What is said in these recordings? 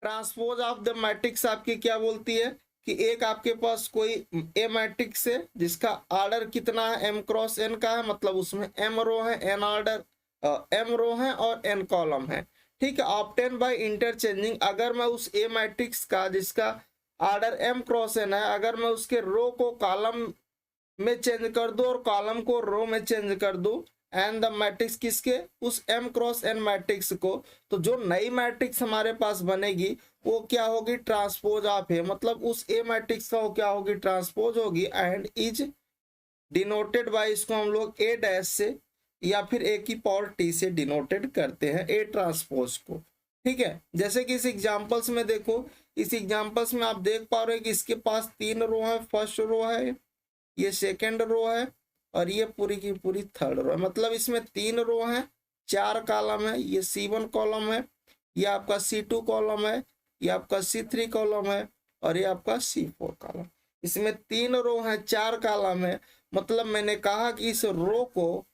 Transpose of the matrix आपकी क्या बोलती है कि एक आपके पास कोई ए मैट्रिक्स है जिसका ऑर्डर कितना है, एम क्रॉस एन का है, मतलब उसमें एम रो है, एन ऑर्डर एम रो है और एन कॉलम है। ठीक है, ऑब्टेन बाय इंटरचेंजिंग, अगर मैं उस ए मैट्रिक्स का जिसका ऑर्डर एम क्रॉस एन है, अगर मैं उसके रो को कॉलम में चेंज कर दो और कॉलम को रो में चेंज कर दो, एंड द मैट्रिक्स किसके, उस एम क्रॉस एन मैट्रिक्स को, तो जो नई मैट्रिक्स हमारे पास बनेगी वो क्या होगी, ट्रांसपोज ऑफ है, मतलब उस ए मैट्रिक्स का वो क्या होगी, ट्रांसपोज होगी, एंड इज डिनोटेड बाय, इसको हम लोग ए डैश से या फिर ए की पावर टी से डिनोटेड करते हैं ए ट्रांसपोज को। ठीक है, जैसे कि इस एग्जांपल्स में देखो, इस एग्जांपल्स में आप देख पा रहे हो कि इसके पास 3 रो है, फर्स्ट रो है, ये सेकंड रो है और ये पूरी की पूरी थर्ड रो है, मतलब इसमें 3 रो है, 4 कॉलम है, ये C1 कॉलम है, ये आपका C2 कॉलम है, ये आपका C3 कॉलम है और ये आपका C4 कॉलम। इसमें 3 रो है, 4 कॉलम है, मतलब मैंने कहा कि इस रो को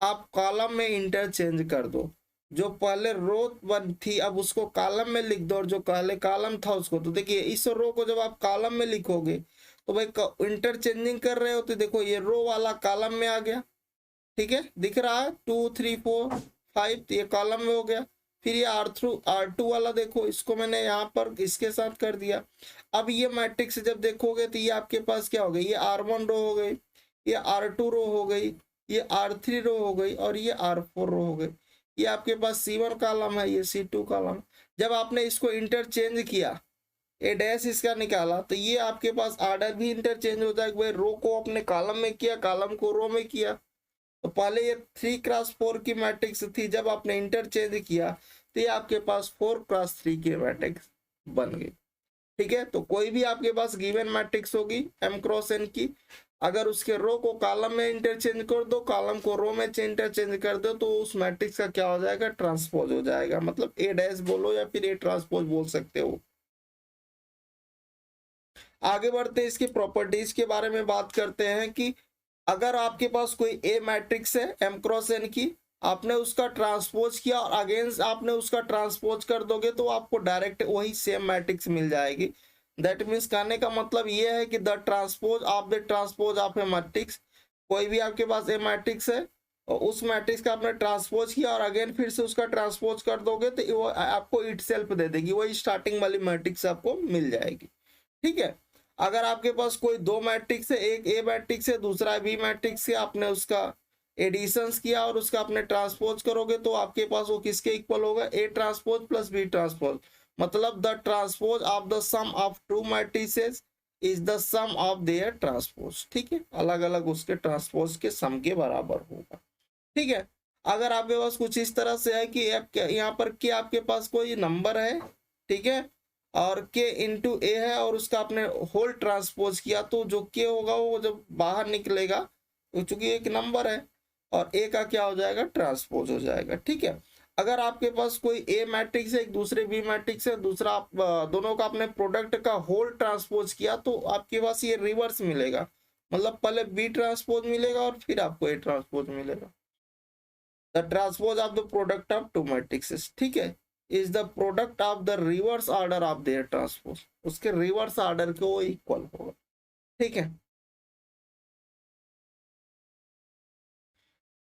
आप कॉलम में इंटरचेंज कर दो, जो पहले रो वन थी अब उसको कॉलम में लिख दो, और जो पहले कॉलम था उसको, तो देखिए इस रो को जब आप कॉलम में लिखोगे तो भाई इंटरचेंजिंग कर रहे हो, तो देखो ये रो वाला कॉलम में आ गया। ठीक है, दिख रहा है 2 3 4 5, तो ये कॉलम में हो गया। फिर ये R2 वाला देखो, इसको मैंने यहाँ पर इसके साथ कर दिया। अब ये मैट्रिक्स जब देखोगे तो ये आपके पास क्या हो गई, ये R1 रो हो गई, ये R2 रो हो गई, ये R3 रो हो गई और ये R4 रो हो गई। ये आपके पास C1 कॉलम है, ये C2 कॉलम। जब आपने इसको इंटरचेंज किया, ए डैश इसका निकाला, तो ये आपके पास ऑर्डर भी इंटरचेंज हो जाएगा। भाई रो को अपने कॉलम में किया, कॉलम को रो में किया, तो पहले ये 3x4 की मैट्रिक्स थी, जब आपने इंटरचेंज किया तो ये आपके पास 4x3 की मैट्रिक्स बन गई। ठीक है, तो कोई भी आपके पास गिवन मैट्रिक्स होगी एम क्रॉस एन की, अगर उसके रो को कॉलम में इंटरचेंज कर दो, कॉलम को रो में इंटरचेंज कर दो, तो उस मैट्रिक्स का क्या हो जाएगा, ट्रांसपोज हो जाएगा, मतलब ए डैश बोलो या फिर ए ट्रांसपोज बोल सकते हो। आगे बढ़ते हैं, इसकी प्रॉपर्टीज के बारे में बात करते हैं कि अगर आपके पास कोई ए मैट्रिक्स है एम क्रॉस एन की, आपने उसका ट्रांसपोज किया और अगेंस्ट आपने उसका ट्रांसपोज कर दोगे तो आपको डायरेक्ट वही सेम मैट्रिक्स मिल जाएगी। दैट मीन्स कहने का मतलब ये है कि the transpose of A matrix, कोई भी आपके पास ए मैट्रिक्स है और उस मैट्रिक्स का आपने ट्रांसपोज किया और अगेन फिर से उसका ट्रांसपोज कर दोगे तो वो आपको इट सेल्फ दे देगी, वही स्टार्टिंग वाली मैट्रिक्स आपको मिल जाएगी। ठीक है, अगर आपके पास कोई 2 मैट्रिक्स है, एक ए मैट्रिक्स है दूसरा बी मैट्रिक्स है, आपने उसका एडिशंस किया और उसका आपने ट्रांसपोज करोगे तो आपके पास वो किसके इक्वल होगा, A transpose plus B transpose, मतलब the transpose of the sum of 2 matrices is the sum of their transpose. ठीक है, अलग अलग उसके ट्रांसपोज के सम के बराबर होगा। ठीक है, अगर आपके पास कुछ इस तरह से है कि यहाँ पर के आपके पास कोई नंबर है, ठीक है, और के इंटू ए है और उसका आपने होल ट्रांसपोज किया, तो जो के होगा वो जब बाहर निकलेगा, तो चूंकि एक नंबर है और ए का क्या हो जाएगा, ट्रांसपोज हो जाएगा। ठीक है, अगर आपके पास कोई ए मैट्रिक्स है एक दूसरे बी मैट्रिक्स है, दूसरा आप दोनों का आपने प्रोडक्ट का होल ट्रांसपोज किया, तो आपके पास ये रिवर्स मिलेगा, मतलब पहले बी ट्रांसपोज मिलेगा और फिर आपको ए ट्रांसपोज मिलेगा। The transpose of the product of 2 matrixes, ठीक है, is the product of the reverse order of their transpose, उसके रिवर्स ऑर्डर के वो इक्वल होगा। ठीक है,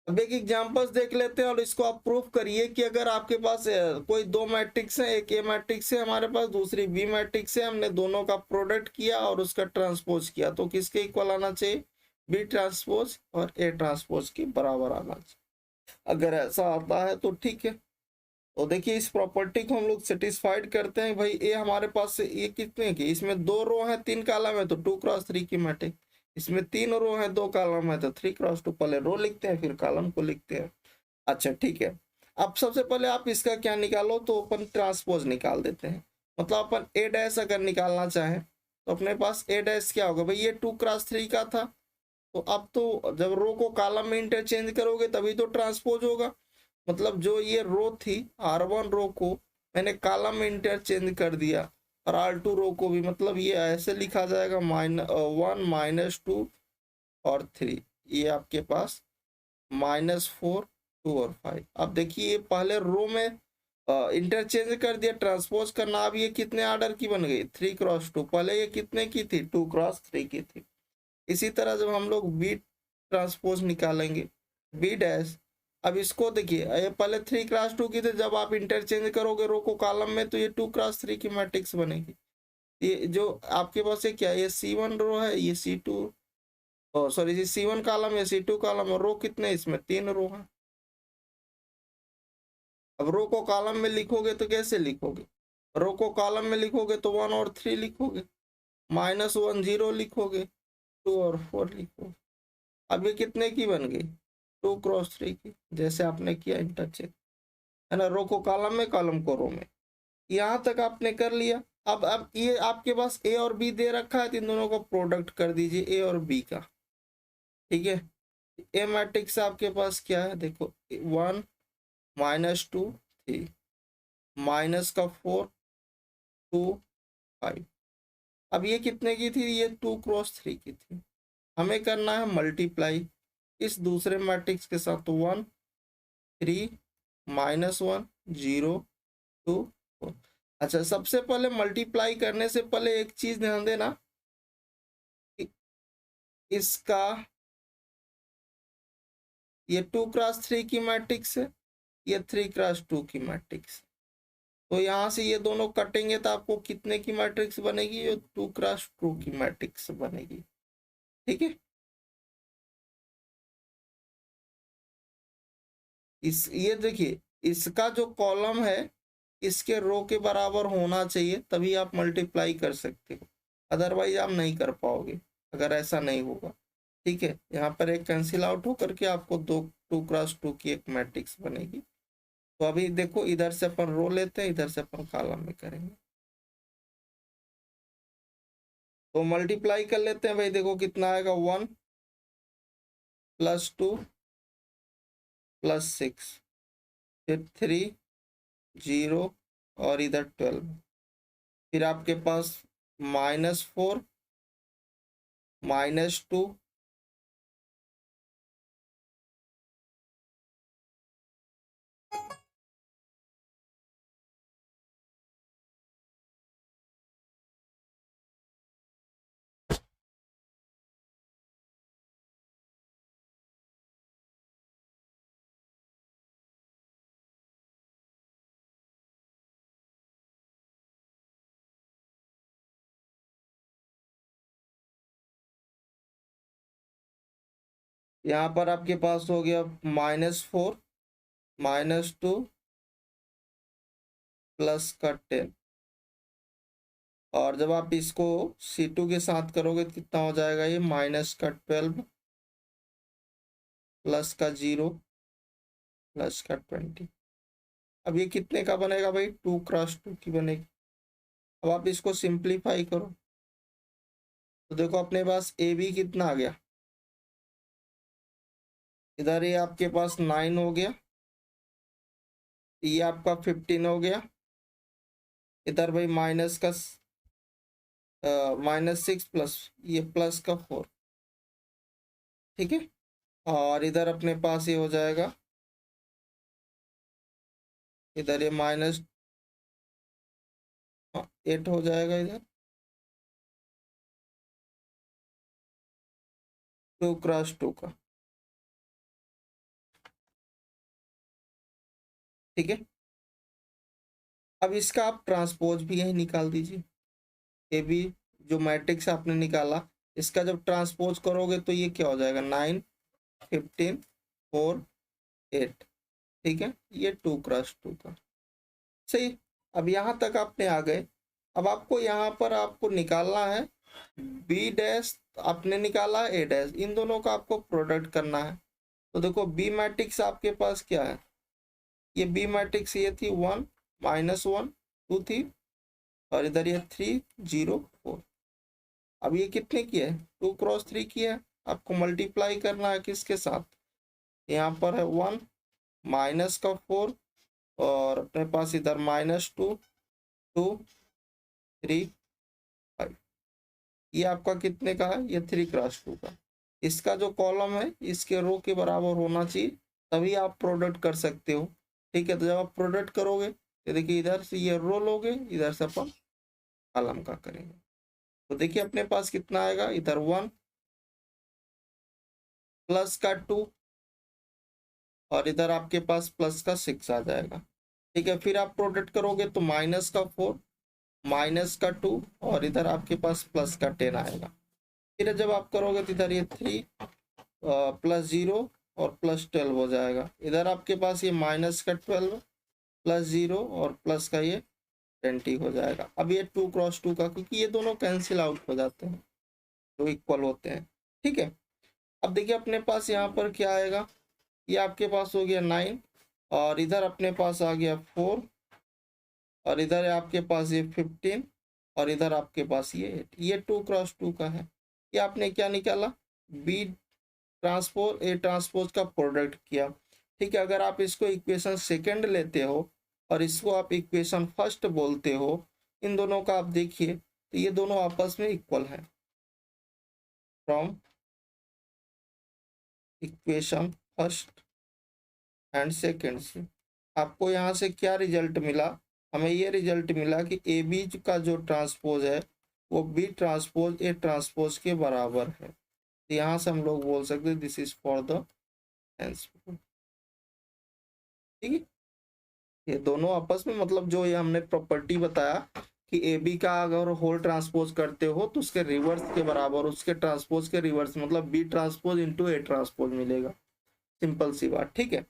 अब एक एग्जांपल्स देख लेते हैं और इसको आप प्रूफ करिए कि अगर आपके पास कोई 2 मैट्रिक्स है, एक ए मैट्रिक्स है हमारे पास, दूसरी बी मैट्रिक्स है, हमने दोनों का प्रोडक्ट किया और उसका ट्रांसपोज किया, तो किसके इक्वल आना चाहिए, बी ट्रांसपोज और ए ट्रांसपोज के बराबर आना चाहिए। अगर ऐसा आता है तो ठीक है, तो देखिए इस प्रॉपर्टी को हम लोग सेटिस्फाइड करते हैं। भाई ए हमारे पास ये कितने की, इसमें 2 रो है 3 कॉलम है तो 2x3 की मैट्रिक्स, इसमें 3 रो है 2 कॉलम है तो 3x2, पहले रो लिखते हैं फिर कॉलम को लिखते हैं। अच्छा ठीक है, अब सबसे पहले आप इसका क्या निकालो, तो अपन ट्रांसपोज निकाल देते हैं, मतलब अपन ए डैश अगर निकालना चाहें तो अपने पास ए डैश क्या होगा, भाई ये 2x3 का था, तो अब तो जब रो को कॉलम में इंटरचेंज करोगे तभी तो ट्रांसपोज होगा, मतलब जो ये रो थी R1 रो को मैंने कॉलम में इंटरचेंज कर दिया और R2 रो को भी, मतलब ये ऐसे लिखा जाएगा 1 -2 और 3, ये आपके पास -4 2 और 5। अब देखिए पहले रो में इंटरचेंज कर दिया, ट्रांसपोज करना। अब ये कितने ऑर्डर की बन गई? 3x2। पहले ये कितने की थी? 2x3 की थी। इसी तरह जब हम लोग बी ट्रांसपोज निकालेंगे, बी डैश, अब इसको देखिए, ये पहले 3x2 की थी, जब आप इंटरचेंज करोगे रो को कॉलम में तो ये 2x3 की मैट्रिक्स बनेगी। ये जो आपके पास है क्या, ये C1 रो है, ये C2, सॉरी, ये C1 कॉलम, ये C2 कॉलम, और रो कितने, इसमें 3 रो है। अब रो को कॉलम में लिखोगे तो कैसे लिखोगे? रो को कॉलम में लिखोगे तो 1 और 3 लिखोगे, -1 0 लिखोगे, 2 और 4 लिखोगे। अब ये कितने की बन गई? 2x3 की, जैसे आपने किया इंटरचेंज, है ना, रो को कॉलम में, कॉलम को रो में। यहाँ तक आपने कर लिया। अब ये आपके पास ए और बी दे रखा है, तो इन दोनों का प्रोडक्ट कर दीजिए, ए और बी का। ठीक है, ए मैट्रिक्स आपके पास क्या है, देखो, 1 -2 3, माइनस का 4 2 5। अब ये कितने की थी? ये 2x3 की थी। हमें करना है मल्टीप्लाई इस दूसरे मैट्रिक्स के साथ, तो 1 3 -1 0 2 4। अच्छा, सबसे पहले मल्टीप्लाई करने से पहले एक चीज ध्यान देना, कि इसका ये 2x3 की मैट्रिक्स है, ये 3x2 की मैट्रिक्स। तो यहाँ से ये दोनों कटेंगे तो आपको कितने की मैट्रिक्स बनेगी? ये 2x2 की मैट्रिक्स बनेगी। ठीक है, ये देखिए, इसका जो कॉलम है इसके रो के बराबर होना चाहिए, तभी आप मल्टीप्लाई कर सकते हो, अदरवाइज आप नहीं कर पाओगे अगर ऐसा नहीं होगा। ठीक है, यहाँ पर एक कैंसिल आउट हो करके आपको 2x2 की एक मैट्रिक्स बनेगी। तो अभी देखो, इधर से अपन रो लेते हैं, इधर से अपन कॉलम में करेंगे। तो मल्टीप्लाई कर लेते हैं भाई, देखो कितना आएगा, 1 + 2 + 6, फिर 3 0 और इधर 12, फिर आपके पास -4 -2 यहाँ पर आपके पास हो गया -4 -2 प्लस का 10, और जब आप इसको C2 के साथ करोगे तो कितना हो जाएगा, ये -12 प्लस का 0 प्लस का 20। अब ये कितने का बनेगा भाई? 2x2 की बनेगी। अब आप इसको सिंप्लीफाई करो तो देखो अपने पास ए बी कितना आ गया, इधर ये आपके पास 9 हो गया, ये आपका 15 हो गया, इधर भाई माइनस का -6 प्लस ये प्लस का 4। ठीक है, और इधर अपने पास ये हो जाएगा, इधर ये -8 हो जाएगा, इधर 2x2 का। ठीक है, अब इसका आप ट्रांसपोज भी यही निकाल दीजिए, ए बी जो मैट्रिक्स आपने निकाला, इसका जब ट्रांसपोज करोगे तो ये क्या हो जाएगा, 9 15 4 8। ठीक है, ये 2x2 का। सही, अब यहाँ तक आपने आ गए। अब आपको यहाँ पर आपको निकालना है बी डैश, आपने निकाला ए डैश, इन दोनों का आपको प्रोडक्ट करना है। तो देखो बी मैट्रिक्स आपके पास क्या है, ये बी मैट्रिक्स ये थी 1 -1 2 थी, और इधर ये 3 0 4। अब ये कितने की है? 2x3 की है। आपको मल्टीप्लाई करना है किसके साथ? यहाँ पर है 1 माइनस का 4, और अपने पास इधर -2 2 3 5। ये आपका कितने का है? ये 3x2 का। इसका जो कॉलम है इसके रो के बराबर होना चाहिए, तभी आप प्रोडक्ट कर सकते हो। ठीक है, तो जब आप प्रोडक्ट करोगे ये देखिए इधर से ये रो लोगे, इधर से अपन कॉलम का करेंगे, तो देखिए अपने पास कितना आएगा, इधर 1 प्लस का 2 और इधर आपके पास प्लस का 6 आ जाएगा। ठीक है, फिर आप प्रोडक्ट करोगे तो माइनस का 4 माइनस का 2 और इधर आपके पास प्लस का 10 आएगा। फिर जब आप करोगे तो इधर ये 3 प्लस 0 और प्लस 12 हो जाएगा। इधर आपके पास ये माइनस का 12 प्लस 0 और प्लस का ये 20 हो जाएगा। अब ये 2 क्रॉस 2 का, क्योंकि ये दोनों कैंसिल आउट हो जाते हैं तो इक्वल होते हैं। ठीक है, अब देखिए अपने पास यहाँ पर क्या आएगा, ये आपके पास हो गया 9 और इधर अपने पास आ गया 4 और इधर आपके पास ये 15 और इधर आपके पास ये 8। ये 2 क्रॉस 2 का है। ये आपने क्या निकाला, बी ट्रांसपोज ए ट्रांसपोज का प्रोडक्ट किया। ठीक है, अगर आप इसको इक्वेशन सेकंड लेते हो और इसको आप इक्वेशन फर्स्ट बोलते हो, इन दोनों का आप देखिए तो ये दोनों आपस में इक्वल है। From equation first and second से आपको यहाँ से क्या रिजल्ट मिला, हमें ये रिजल्ट मिला कि ए बी का जो ट्रांसपोज है वो बी ट्रांसपोज ए ट्रांसपोज के बराबर है। तो यहाँ से हम लोग बोल सकते हैं this is for the answer. ठीक है, ये दोनों आपस में मतलब जो ये हमने प्रॉपर्टी बताया कि ए बी का अगर होल ट्रांसपोज करते हो तो उसके रिवर्स के बराबर, उसके ट्रांसपोज के रिवर्स मतलब B transpose into A transpose मिलेगा। सिंपल सी बात। ठीक है,